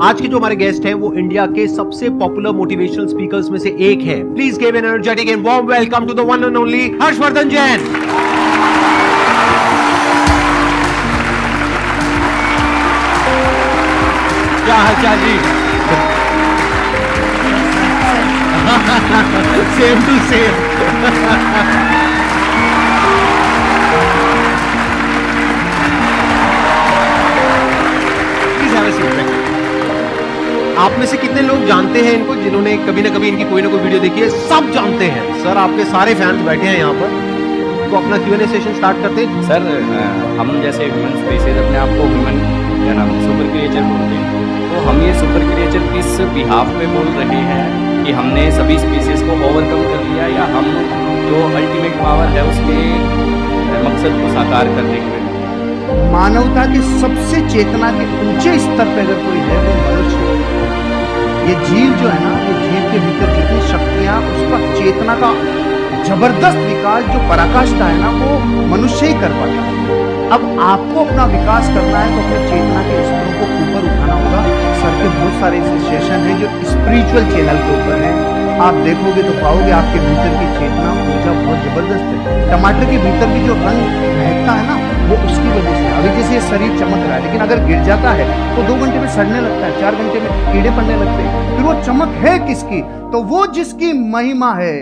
आज के जो हमारे गेस्ट हैं वो इंडिया के सबसे पॉपुलर मोटिवेशनल स्पीकर्स में से एक है। Please give an energetic and warm welcome to the one and only Harshvardhan Jain. क्या हालचाल जी? Same to same. आप में से कितने लोग जानते हैं इनको, जिन्होंने कभी ना कभी इनकी कोई ना कोई वीडियो देखी है? सब जानते हैं सर। आपके सारे फैंस बैठे हैं यहाँ पर, तो अपना Q&A सेशन स्टार्ट करते हैं। सर हम जैसे ह्यूमन स्पीसीज अपने आप को ह्यूमन क्या नाम सुपर क्रिएचर बोलते हैं, तो हम ये सुपर क्रिएचर किस बिहाफ पे बोल रहे हैं कि हमने सभी स्पीसीज को ओवरकम कर लिया, या हम जो अल्टीमेट पावर है उसके मकसद को साकार करने के लिए? मानवता की सबसे चेतना के ऊंचे स्तर पे अगर कोई है वो मनुष्य। ये जीव जो है ना, ये जीव के भीतर जितनी शक्तियां, उसका चेतना का जबरदस्त विकास जो पराकाष्ठा है ना, वो मनुष्य ही कर पाता है। अब आपको अपना विकास करना है तो अपने चेतना के स्तरों को ऊपर उठाना होगा। सर के बहुत सारे ऐसे सेशन हैं जो स्पिरिचुअल चैनल के ऊपर है, आप देखोगे तो पाओगे आपके भीतर की चेतना ऊर्जा बहुत जबरदस्त है। टमाटर के भीतर भी जो रंग महकता है ना, वो उसकी वजह से। अभी जैसे ये शरीर चमक रहा है, लेकिन अगर गिर जाता है तो 2 घंटे में सड़ने लगता है, 4 घंटे में कीड़े पड़ने लगते हैं। फिर वो चमक है किसकी? तो वो जिसकी महिमा है,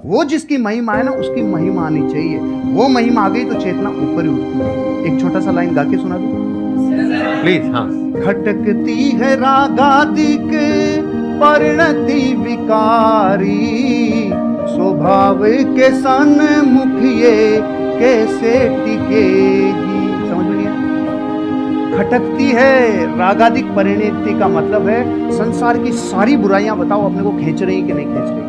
वो जिसकी महिमा है ना, उसकी महिमा आनी चाहिए। वो महिमा आ गई तो चेतना ऊपर ही उठती है। एक छोटा सा लाइन गा के सुना दो प्लीज। हाँ। खटकती है रागादिक परिणति विकारी, स्वभाव के सन्मुख ये कैसे टिकेगी? समझ में नहीं? खटकती है रागादिक परिणति का मतलब है संसार की सारी बुराइयां बताओ अपने को खींच रही है कि नहीं खींच रही,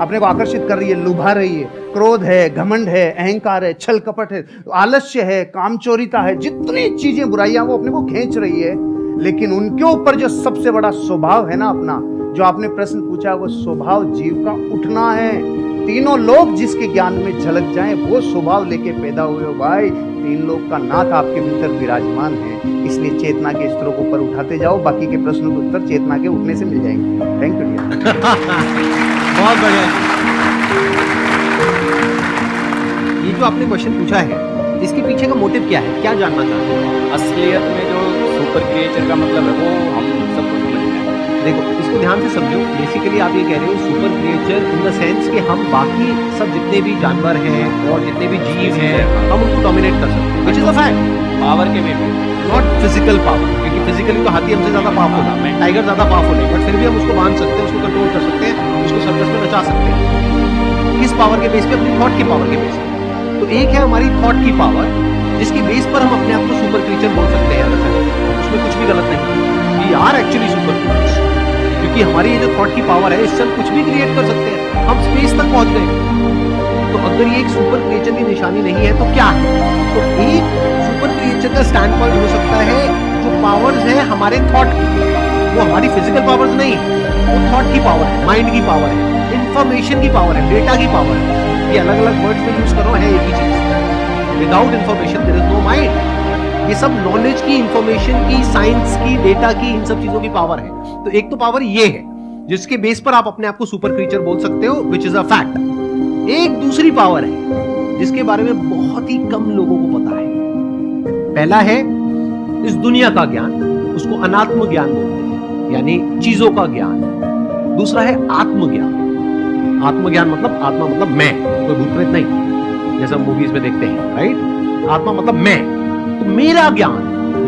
अपने को आकर्षित कर रही है, लुभा रही है। क्रोध है, घमंड है, अहंकार है, छल कपट है, आलस्य है, कामचोरिता है, जितनी चीजें बुराइयां वो अपने को खींच रही है। लेकिन उनके ऊपर जो सबसे बड़ा स्वभाव है ना अपना, जो आपने प्रश्न पूछा, वो स्वभाव जीव का उठना है। तीनों लोग जिसके ज्ञान में झलक जाएं, वो स्वभाव लेके पैदा हुए हो भाई। 3 लोग का नाथ आपके भीतर विराजमान है, इसलिए चेतना के स्तरों को ऊपर उठाते जाओ। बाकी के प्रश्नों के उत्तर चेतना के उठने से मिल जाएंगे। Thank you. बहुत बढ़िया। ये जो आपने क्वेश्चन पूछा है, इसके पीछे का मोटिव क्या है, क्या जानना चाहते हैं? असलियत में जो सुपर क्रिएचर का मतलब है वो हम सबको समझ में है। देखो, इसको ध्यान से समझो। बेसिकली आप ये कह रहे हो super creature in the sense कि हम बाकी सब जितने भी जानवर हैं और जितने भी जीव हैं, हम उनको डोमिनेट कर सकते हैं, which is a fact. Power के वे में, नॉट फिजिकल पावर, क्योंकि फिजिकली तो हाथी हमसे ज्यादा पावरफुल है, टाइगर ज्यादा पावरफुल है, बट फिर भी हम उसको बांध सकते हैं, उसको कंट्रोल कर सकते हैं, उसको सर्कस में नचा सकते हैं। किस पावर के बेस पे? अपनी थॉट की पावर के बेस पे। तो एक है हमारी थॉट की पावर, जिसकी बेस पर हम अपने आप को सुपर क्रिएचर बोल सकते हैं। उसमें कुछ भी गलत नहीं, we are actually super creature, क्योंकि हमारी ये जो थॉट की पावर है, इससे हम कुछ भी क्रिएट कर सकते हैं। हम स्पेस तक पहुंच गए। तो अगर ये एक सुपर क्रिएचर की निशानी नहीं है तो क्या है? तो एक सुपर क्रिएचर का स्टैंड पॉइंट हो सकता है जो पावर्स है हमारे थॉट की, वो हमारी फिजिकल पावर्स नहीं है, वो थॉट की पावर है, माइंड की पावर है, इंफॉर्मेशन की पावर है, डेटा की पावर है। ये अलग अलग वर्ड्स में यूज करो, है एक ही चीज। Without information there is no mind. ये सब नॉलेज की, इंफॉर्मेशन की, साइंस की, डेटा की, इन सब चीजों की पावर है। तो एक तो पावर ये है जिसके बेस पर आप अपने आप को सुपर क्रिएचर बोल सकते हो, विच इज अ फैक्ट। एक दूसरी पावर है जिसके बारे में बहुत ही कम लोगों को पता है। पहला है इस दुनिया का ज्ञान, उसको अनात्म ज्ञान बोलते हैं, यानी चीजों का ज्ञान। दूसरा है आत्मज्ञान। आत्मज्ञान मतलब, आत्मा मतलब मैं, कोई भूत प्रेत नहीं, जैसा मूवीज में देखते हैं, राइट? आत्मा मतलब मैं, तो मेरा ज्ञान,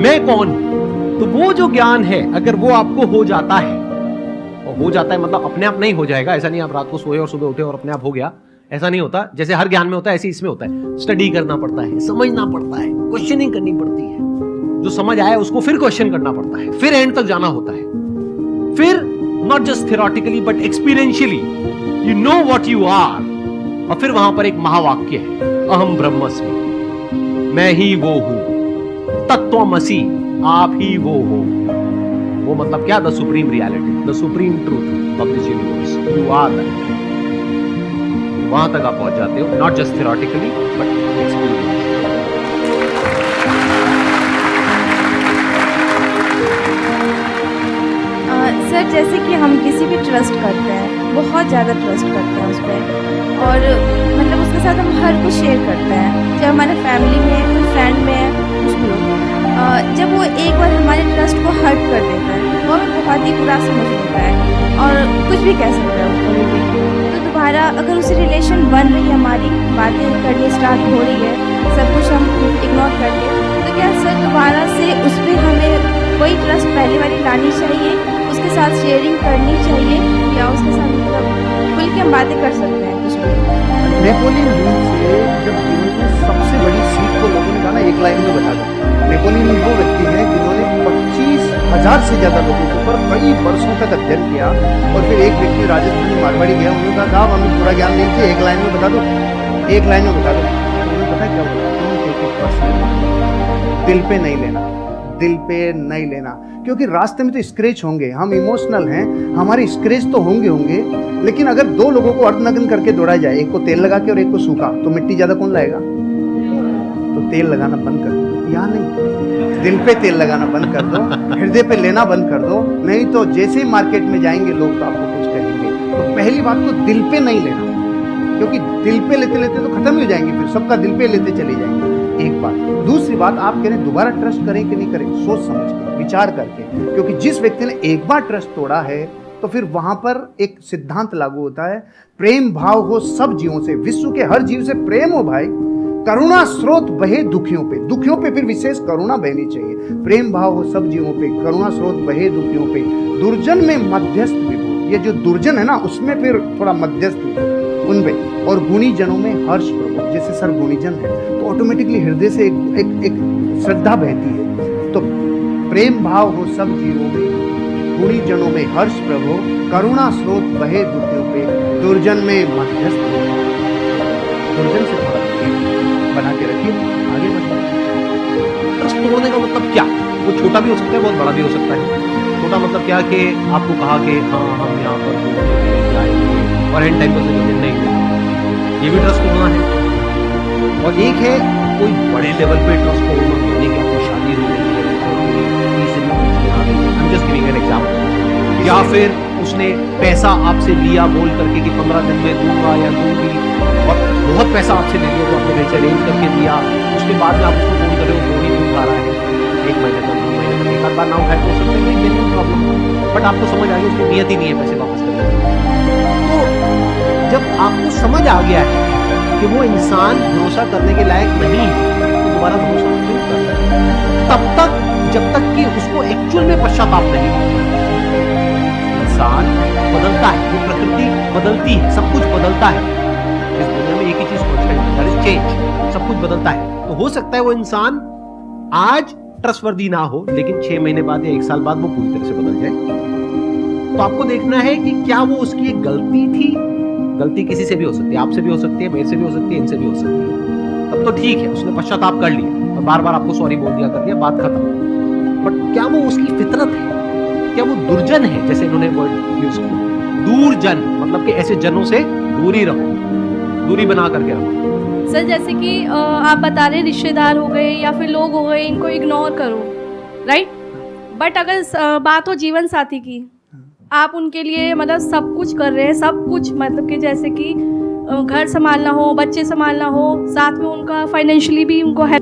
मैं कौन हूं। तो वो जो ज्ञान है, अगर वो आपको हो जाता है, और हो जाता है मतलब अपने आप नहीं हो जाएगा, ऐसा नहीं आप रात को सोए और सुबह उठे और अपने आप हो गया, ऐसा नहीं होता। जैसे हर ज्ञान में होता है, ऐसे इसमें होता है। स्टडी करना पड़ता है, समझना पड़ता है, क्वेश्चनिंग करनी पड़ती है, जो समझ आया उसको फिर क्वेश्चन करना पड़ता है, फिर एंड तक जाना होता है। फिर not just theoretically but experientially you know what you are. और फिर वहां पर एक महावाक्य है, अहम ब्रह्मस्मि, मैं ही वो हूं, तत्वमसि, आप ही वो हो। वो मतलब क्या? The supreme reality, the supreme truth of this universe, you are that. वहां तक आप पहुंच जाते हो, not just theoretically but experience. Sir जैसे कि हम किसी भी ट्रस्ट करते हैं, बहुत ज़्यादा ट्रस्ट करते हैं उस पर, और मतलब उसके साथ हम हर कुछ शेयर करते हैं, चाहे हमारे फैमिली में है, कोई फ्रेंड में है, कुछ भी हो। जब वो एक बार हमारे ट्रस्ट को हर्ट कर देता है, वो हमें बहुत ही बुरा समझ लेता है और कुछ भी कह सकता है वो कभी भी। तो दोबारा अगर उसे रिलेशन बन रही है, हमारी बातें करनी स्टार्ट हो रही है, सब कुछ हम इग्नोर करके, तो क्या सर दोबारा से उस पर हमें वही ट्रस्ट पहले वाली लानी चाहिए, उसके साथ शेयरिंग करनी चाहिए, या उसके साथ मतलब खुल के हम बातें कर सकते हैं कुछ भी? नेपोलियन हिल से जब जीवन में सबसे बड़ी सीख को लोगों ने कहा ना, एक लाइन में बता दो। नेपोलियन हिल वो व्यक्ति है जिन्होंने 25,000 से ज़्यादा लोगों के ऊपर कई वर्षों तक अध्ययन किया, और फिर एक व्यक्ति राजस्थानी मारवाड़ी गया, उन्होंने कहा साहब हमें पूरा ज्ञान नहीं चाहिए, एक लाइन में बता दो, एक लाइन में बता दो। उन्होंने पता क्या बोला, डोंट टेक इट पर्सनली, दिल पे नहीं लेना, दिल पे नहीं लेना, क्योंकि रास्ते में तो स्क्रैच होंगे, हम इमोशनल हैं, हमारे स्क्रैच तो होंगे, लेकिन अगर दो लोगों को अर्धनग्न करके दौड़ा जाए, एक को तेल लगा के और एक को सूखा, तो मिट्टी ज़्यादा कौन लाएगा? तो तेल लगाना बंद कर दो, या नहीं, दिल पे तेल लगाना बंद कर दो, हृदय पे लेना बंद कर दो, नहीं तो जैसे ही मार्केट में जाएंगे लोग तो आपको कुछ कहेंगे। तो पहली बात तो दिल पे नहीं लेना, क्योंकि दिल पे लेते लेते तो खत्म ही हो जाएंगे, फिर सबका दिल पे लेते चले जाएंगे, एक बात। दूसरी बात, आप कह रहे हैं दोबारा ट्रस्ट करें कि नहीं करें, सोच समझ के, विचार करके, क्योंकि जिस व्यक्ति ने एक बार ट्रस्ट तोड़ा है तो फिर वहां पर एक सिद्धांत लागू होता है, प्रेम भाव हो सब जीवों से, विश्व के हर जीव से प्रेम हो भाई, करुणा स्रोत बहे दुखियों पे फिर विशेष करुणा बहनी चाहिए, प्रेम भाव हो सब जीवों पे, करुणा स्रोत बहे दुखियों पे, दुर्जन में मध्यस्थ विभो, ये जो दुर्जन है ना उसमें फिर थोड़ा मध्यस्थ विभो उनमें, और गुणी जनों में हर्ष प्रभु, जैसे सर गुणीजन है तो ऑटोमेटिकली हृदय से एक श्रद्धा बहती है। तो प्रेम भाव हो सब जीवों में, गुणी जनों में हर्ष प्रभु, करुणा स्रोत बहे दुखियों पे, दुर्जन में मध्यस्थ, दुर्जन से थोड़ा बना के रखिए, आगे बढ़िए। ट्रस्ट तोड़ने का मतलब क्या? वो छोटा भी हो सकता है, बहुत बड़ा भी हो सकता है। छोटा मतलब क्या कि आपको कहा कि हाँ हम यहाँ पर घूमेंगे, जाएंगे, और एंड टाइम पर नहीं, ये भी ट्रस्ट तोड़ना है। और एक है कोई बड़े लेवल पे ट्रस्ट तोड़ना, यानी कि आपकी शादी हो गई है, या फिर उसने पैसा आपसे लिया बोल करके कि 15 दिन में दूंगा या दूंगी, और बहुत पैसा आपसे ले लिया, तो आपने पैसे अरेंज करके दिया, उसके बाद में आप उसको फोन कर रहे हो, फोन ही नहीं उठा रहा है, 1 महीने तक 2 महीने तक, एक आध बार ना उठाए तो हो सकता है जेन्युइन प्रॉब्लम, बट आपको समझ आ गया उसकी नियत ही नहीं है पैसे वापस करने की। तो जब आपको समझ आ गया है कि वो इंसान भरोसा करने के लायक नहीं है, तो दोबारा भरोसा क्यों कर रहे हैं? तब तक जब तक कि उसको एक्चुअल में पश्चाताप नहीं होता। इंसान बदलता है, ये प्रकृति बदलती है, सब कुछ बदलता है, इस दुनिया में एक ही चीज कांस्टेंट है, दैट इज चेंज, सब कुछ बदलता है। तो हो सकता है वो इंसान आज ट्रस्टवर्दी ना हो, लेकिन 6 महीने बाद या 1 साल बाद वो पूरी तरह से बदल जाए। तो आपको देखना है कि क्या वो उसकी एक गलती थी, गलती किसी से भी हो सकती है, आपसे भी हो सकती है, मेरे से भी हो सकती है, इनसे भी हो सकती है, तब तो ठीक है, उसने पश्चाताप कर लिया और बार बार आपको सॉरी बोल दिया, कर दिया, बात खत्म। बट क्या वो उसकी फितरत है? क्या वो दुर्जन है, जैसे इन्होंने वर्ड यूज किया, दूरजन, मतलब कि ऐसे जनों से दूरी रहो, दूरी बना करके रहो। सर जैसे कि आप बता रहे रिश्तेदार हो गए या फिर लोग हो गए, इनको इग्नोर करो, राइट? बट अगर बात हो जीवन साथी की, आप उनके लिए मतलब सब कुछ कर रहे हैं, सब कुछ मतलब कि जैसे कि घर संभालना हो, बच्चे संभालना हो, साथ में उनका फाइनेंशियली भी उनको हेल्प